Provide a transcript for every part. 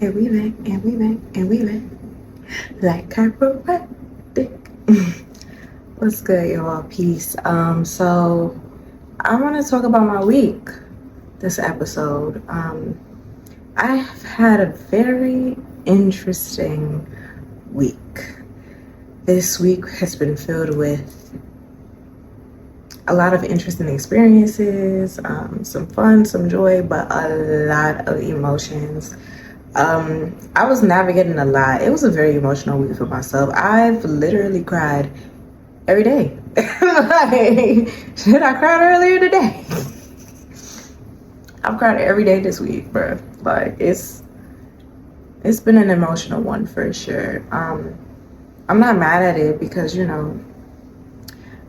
And we back, and we back, and we back. Like chiropractic. What's good, y'all? Peace. So I want to talk about my week this episode. I've had a very interesting week. This week has been filled with a lot of interesting experiences, some fun, some joy, but a lot of emotions. I was navigating a lot. It was a very emotional week for myself. I've literally cried every day. Like, shit, I cried earlier today. I've cried every day this week, bro. Like, it's been an emotional one for sure. I'm not mad at it because,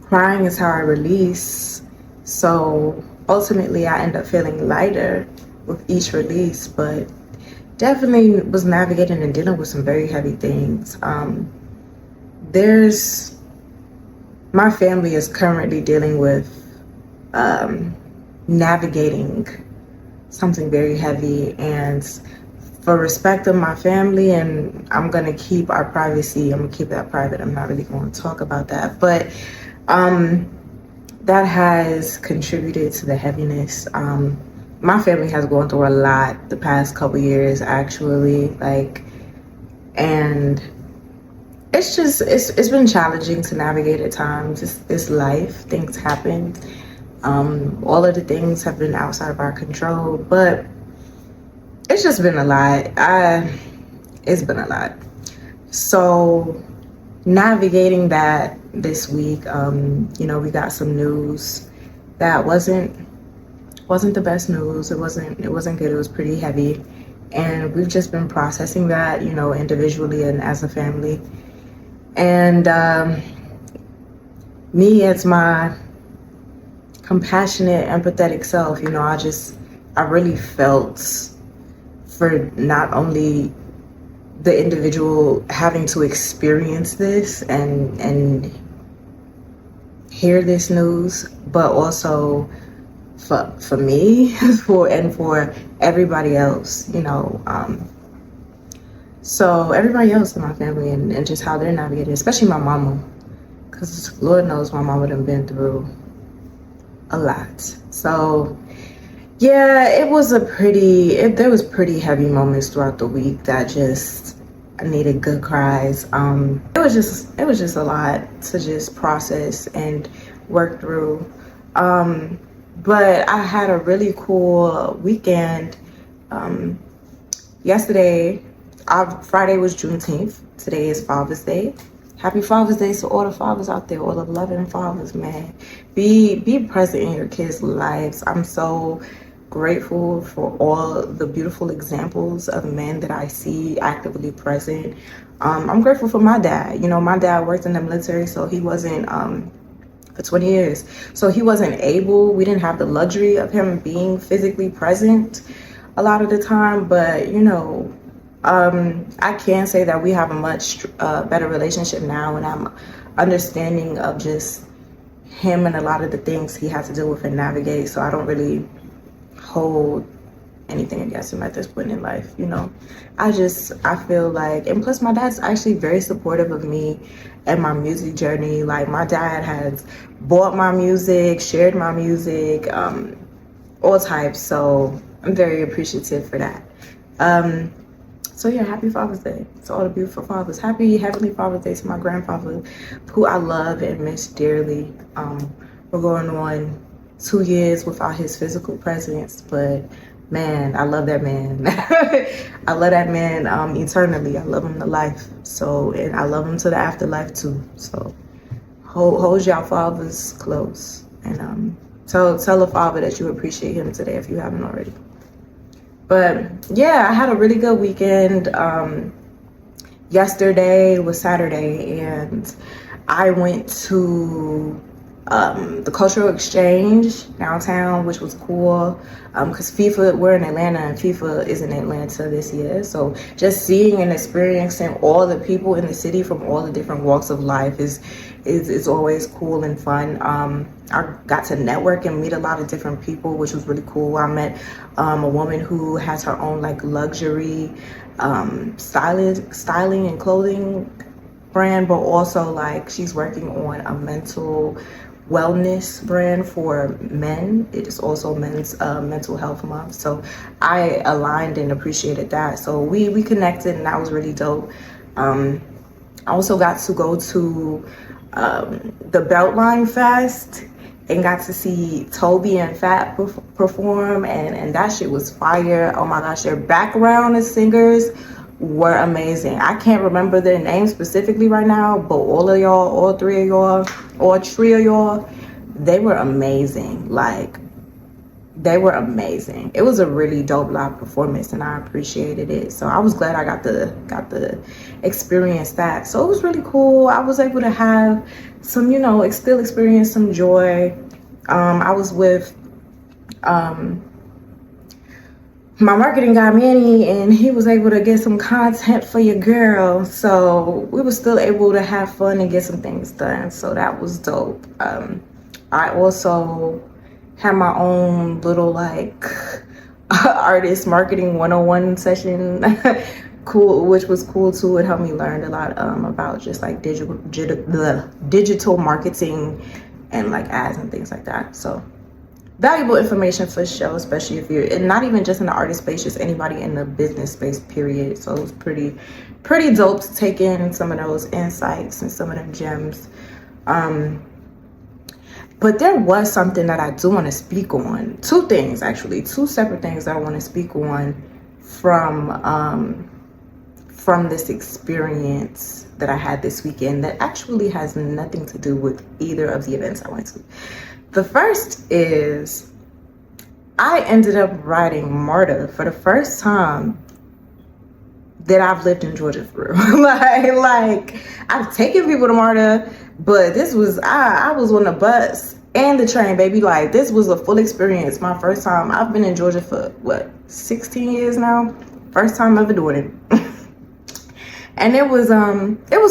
crying is how I release. So ultimately, I end up feeling lighter with each release, but definitely was navigating and dealing with some very heavy things. My family is currently dealing with navigating something very heavy, and for respect of my family, and I'm gonna keep our privacy, I'm gonna keep that private. I'm not really going to talk about that, but that has contributed to the heaviness. My family has gone through a lot the past couple years, actually, and it's been challenging to navigate at times. It's life, things happen. All of the things have been outside of our control, but it's just been a lot. It's been a lot. So navigating that this week, we got some news that wasn't the best news. It wasn't good. It was pretty heavy, and we've just been processing that, individually and as a family. And me, as my compassionate, empathetic self, I really felt for not only the individual having to experience this and hear this news, but also for me, for everybody else, so everybody else in my family and just how they're navigating, especially my mama, because Lord knows my mama done been through a lot. So yeah, there was pretty heavy moments throughout the week that just needed good cries. It was just a lot to just process and work through. But I had a really cool weekend. Yesterday, Friday was Juneteenth. Today is Father's Day. Happy Father's Day to all the fathers out there, all the loving fathers, man. Be present in your kids' lives. I'm so grateful for all the beautiful examples of men that I see actively present. I'm grateful for my dad. My dad worked in the military, so he wasn't for 20 years. So he wasn't able, we didn't have the luxury of him being physically present a lot of the time, but I can say that we have a much better relationship now, and I'm understanding of just him and a lot of the things he had to deal with and navigate, so I don't really hold anything against him at this point in life. I feel like, and plus my dad's actually very supportive of me and my music journey. Like, my dad has bought my music, shared my music, all types, so I'm very appreciative for that. So yeah, happy Father's Day to all the beautiful fathers. Happy Heavenly Father's Day to my grandfather, who I love and miss dearly. We're going on 2 years without his physical presence, but man, I love that man. I love that man eternally. I love him to life. So, and I love him to the afterlife too. So hold y'all fathers close, and tell a father that you appreciate him today if you haven't already. But yeah, I had a really good weekend. Yesterday was Saturday, and I went to the cultural exchange downtown, which was cool, because FIFA, we're in Atlanta and FIFA is in Atlanta this year. So just seeing and experiencing all the people in the city from all the different walks of life is always cool and fun. I got to network and meet a lot of different people, which was really cool. I met a woman who has her own like luxury styling and clothing brand, but also like she's working on a mental wellness brand for men. It is also men's mental health month, so I aligned and appreciated that. So we connected, and that was really dope. I also got to go to the Beltline Fest and got to see Tobe and Fat perform, and that shit was fire. Oh my gosh, their background as singers were amazing. I can't remember their names specifically right now, but all three of y'all, they were amazing. Like, they were amazing. It was a really dope live performance, and I appreciated it. So I was glad I got the experience that. So it was really cool. I was able to have some, still experience some joy. I was with my marketing guy, Manny, and he was able to get some content for your girl. So we were still able to have fun and get some things done. So that was dope. I also had my own little like artist marketing 101 session, cool, which was cool too. It helped me learn a lot about just like digital marketing and like ads and things like that. So valuable information for sure, especially if you're, and not even just in the artist space, just anybody in the business space, period. So it was pretty dope to take in some of those insights and some of them gems. But there was something that I do want to speak on. Two things, actually, two separate things that I want to speak on from this experience that I had this weekend that actually has nothing to do with either of the events I went to. The first is I ended up riding MARTA for the first time that I've lived in Georgia for real. like I've taken people to MARTA, but this was, I was on the bus and the train, baby. Like, this was a full experience. My first time. I've been in Georgia for what, 16 years now. First time ever doing it. And it was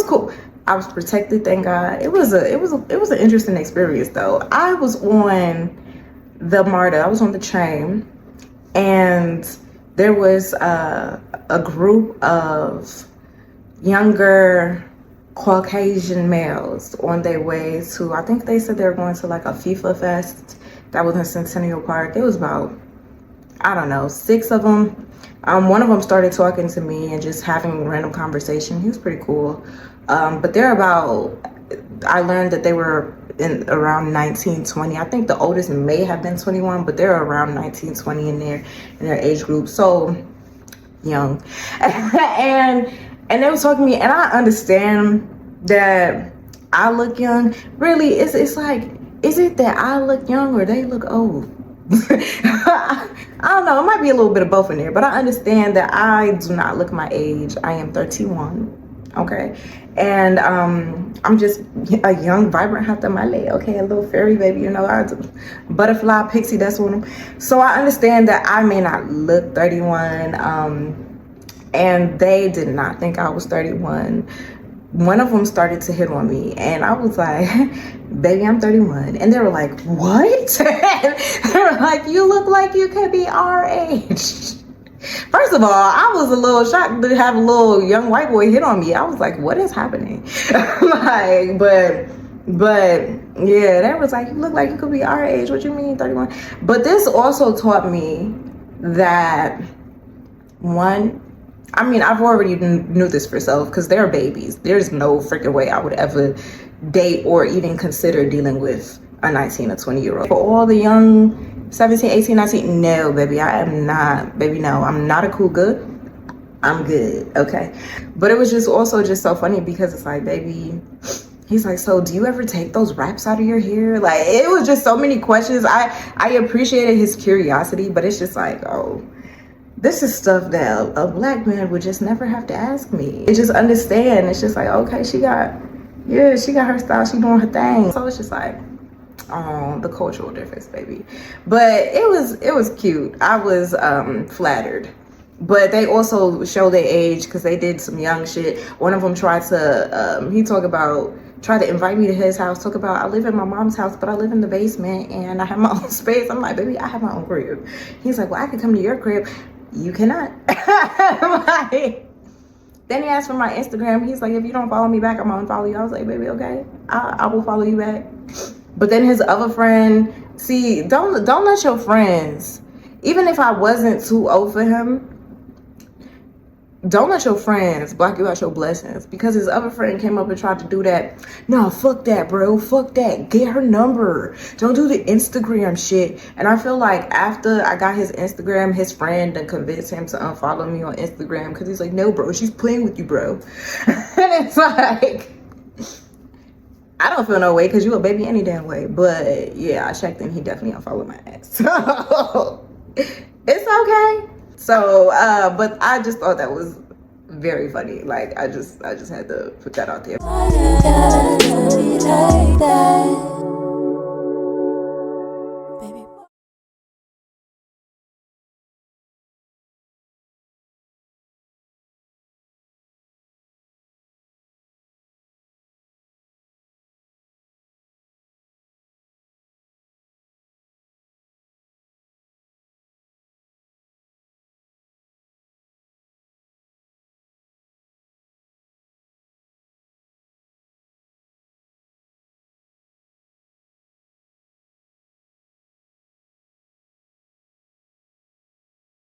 cool. I was protected, thank God. It was an interesting experience though. I was on the MARTA, I was on the train, and there was a group of younger Caucasian males on their way to, I think they said they were going to like a FIFA fest that was in Centennial Park. It was about, I don't know, 6 of them. One of them started talking to me and just having random conversation. He was pretty cool. But they're about, I learned that they were in around 19, 20. I think the oldest may have been 21, but they're around 19, 20 in their age group. So young. And they were talking to me, and I understand that I look young. Really, it's like, is it that I look young or they look old? I don't know. It might be a little bit of both in there, but I understand that I do not look my age. I am 31, okay? And I'm just a young, vibrant Hatamale, okay? A little fairy baby, butterfly, pixie, that's what I'm. So I understand that I may not look 31, and they did not think I was 31. One of them started to hit on me, and I was like, baby, I'm 31. And they were like, what? They were like, you look like you could be our age. First of all, I was a little shocked to have a little young white boy hit on me. I was like, what is happening? But yeah, they was like, you look like you could be our age. What you mean, 31? But this also taught me that, one, I mean, I've already knew this for self, because they're babies. There's no freaking way I would ever date or even consider dealing with a 19 or 20-year-old. For all the young 17, 18, 19, no, baby, I am not. Baby, no, I'm not a cool good. I'm good, okay? But it was just also just so funny because it's like, baby, he's like, so do you ever take those wraps out of your hair? Like, it was just so many questions. I appreciated his curiosity, but it's just like, oh, this is stuff that a black man would just never have to ask me. It just understand. It's just like, okay, she got her style, she doing her thing. So it's just like, Oh, the cultural difference, baby. But it was cute. I was flattered. But they also show their age because they did some young shit. One of them tried to tried to invite me to his house, talk about I live in my mom's house, but I live in the basement and I have my own space. I'm like, baby, I have my own crib. He's like, well, I could come to your crib. You cannot. Like, then he asked for my Instagram. He's like, if you don't follow me back, I'm gonna unfollow you. I was like, baby, okay, I will follow you back. But then his other friend, see, don't let your friends, even if I wasn't too old for him, don't let your friends block you out your blessings. Because his other friend came up and tried to do that. No, fuck that, bro. Fuck that. Get her number. Don't do the Instagram shit. And I feel like after I got his Instagram, his friend then convinced him to unfollow me on Instagram. Because he's like, no, bro, she's playing with you, bro. And it's like, I don't feel no way because you a baby any damn way. But yeah, I checked and he definitely unfollowed my ass. So it's okay. So, but I just thought that was very funny. Like, I just had to put that out there.